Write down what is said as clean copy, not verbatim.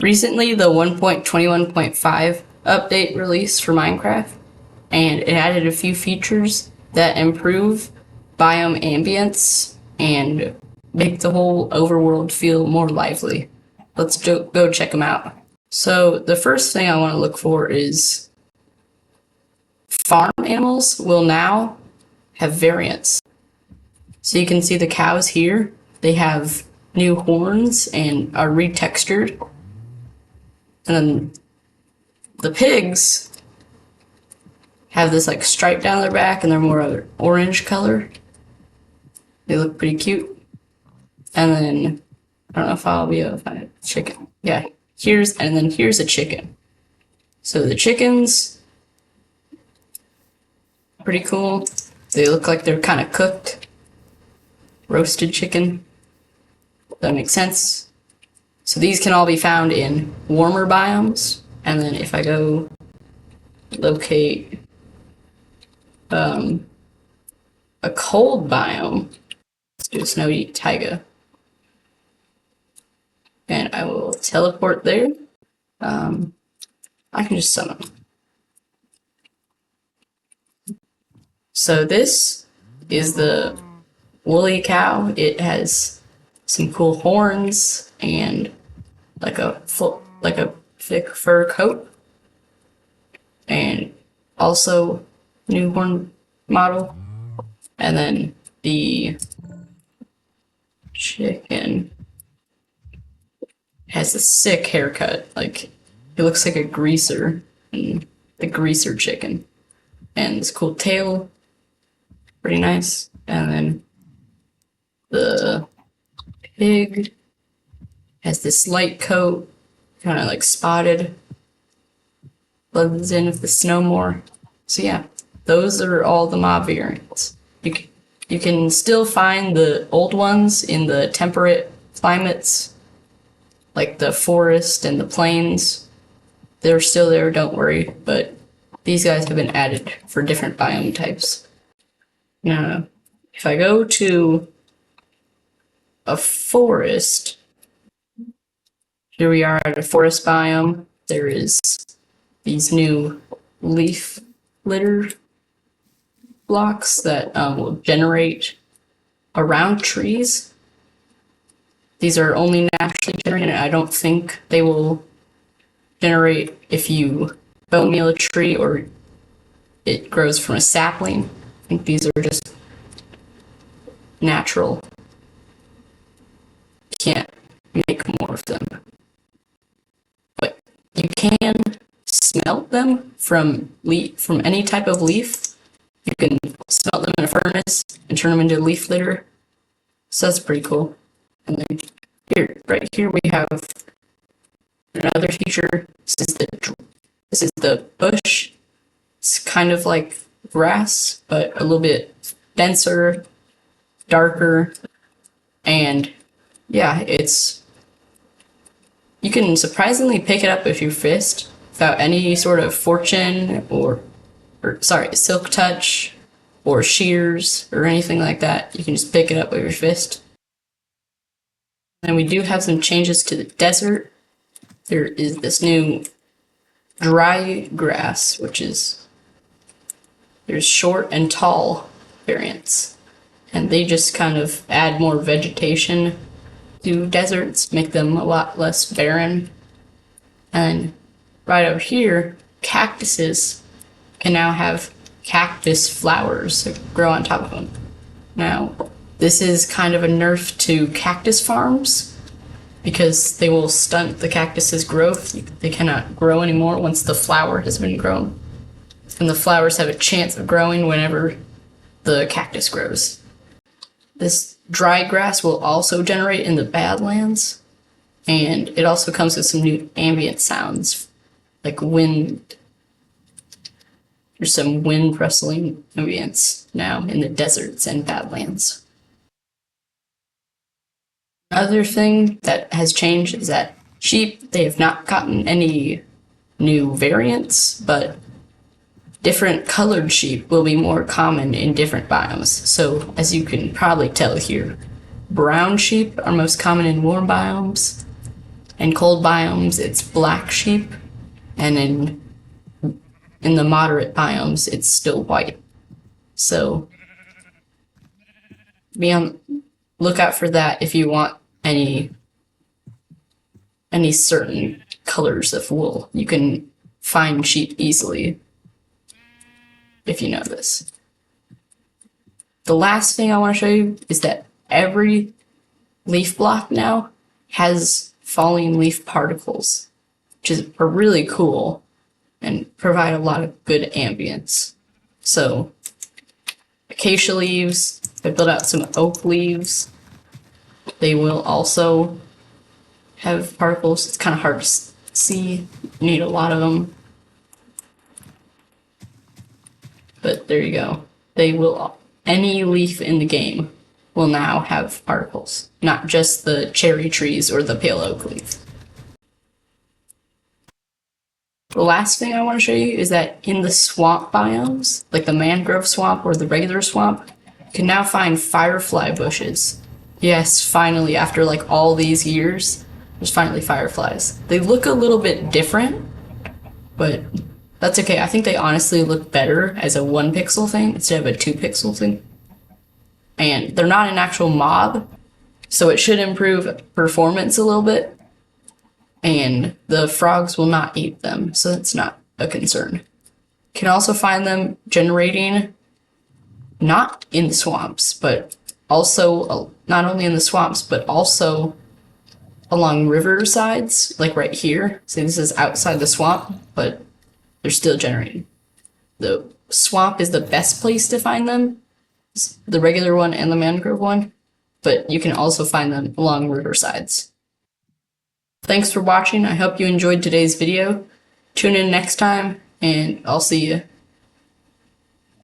Recently, the 1.21.5 update released for Minecraft, and it added a few features that improve biome ambience and make the whole overworld feel more lively. Let's go check them out. So the first thing I want to look for is farm animals will now have variants. So you can see the cows here, they have new horns and are retextured. And then the pigs have this like stripe down their back and they're more orange color. They look pretty cute. And then, I don't know if I'll be able to find a chicken. Yeah, here's a chicken. So the chickens, pretty cool. They look like they're kind of cooked. Roasted chicken. That makes sense. So these can all be found in warmer biomes. And then if I go locate a cold biome, let's do snowy taiga. And I will teleport there. I can just summon. So this is the woolly cow. It has some cool horns and like a thick fur coat, and also new horn model. And then the chicken has a sick haircut, like it looks like a greaser, and the greaser chicken, and this cool tail, pretty nice. And then the pig has this light coat, kind of like spotted, blends in with the snow more. So yeah, those are all the mob variants. You can still find the old ones in the temperate climates, like the forest and the plains. They're still there, don't worry, but these guys have been added for different biome types. Now, if I go to a forest, here we are at a forest biome. There is these new leaf litter blocks that will generate around trees. These are only naturally generated. I don't think they will generate if you bone meal a tree or it grows from a sapling. I think these are just natural. Can't make more of them. But you can smelt them from any type of leaf. You can smelt them in a furnace and turn them into leaf litter. So that's pretty cool. And then right here we have another feature. This is the bush. It's kind of like grass, but a little bit denser, darker, and yeah, you can surprisingly pick it up with your fist without any sort of fortune or silk touch or shears or anything like that. You can just pick it up with your fist. And we do have some changes to the desert. There is this new dry grass, there's short and tall variants, and they just kind of add more vegetation to deserts, make them a lot less barren. And right over here, cactuses can now have cactus flowers that grow on top of them. Now, this is kind of a nerf to cactus farms because they will stunt the cactus's growth. They cannot grow anymore once the flower has been grown. And the flowers have a chance of growing whenever the cactus grows. This dry grass will also generate in the Badlands, and it also comes with some new ambient sounds, like wind. There's some wind rustling ambience now in the deserts and Badlands. Another thing that has changed is that sheep, they have not gotten any new variants, but different colored sheep will be more common in different biomes. So as you can probably tell here, brown sheep are most common in warm biomes, In cold biomes, it's black sheep, and in the moderate biomes, it's still white. So be on lookout for that if you want any certain colors of wool. You can find sheep easily if you know this. The last thing I want to show you is that every leaf block now has falling leaf particles, which are really cool and provide a lot of good ambience. So acacia leaves, I built out some oak leaves. They will also have particles. It's kind of hard to see. You need a lot of them. But there you go. They will, any leaf in the game will now have particles, not just the cherry trees or the pale oak leaf. The last thing I want to show you is that in the swamp biomes, like the mangrove swamp or the regular swamp, you can now find firefly bushes. Yes, finally, after like all these years, there's finally fireflies. They look a little bit different, but that's okay. I think they honestly look better as a 1 pixel thing instead of a 2 pixel thing. And they're not an actual mob, so it should improve performance a little bit. And the frogs will not eat them, so that's not a concern. You can also find them generating not in the swamps, but also not only in the swamps, but also along river sides, like right here. See, this is outside the swamp, but they're still generating. The swamp is the best place to find them, the regular one and the mangrove one, but you can also find them along river sides. Thanks for watching. I hope you enjoyed today's video. Tune in next time, and I'll see you.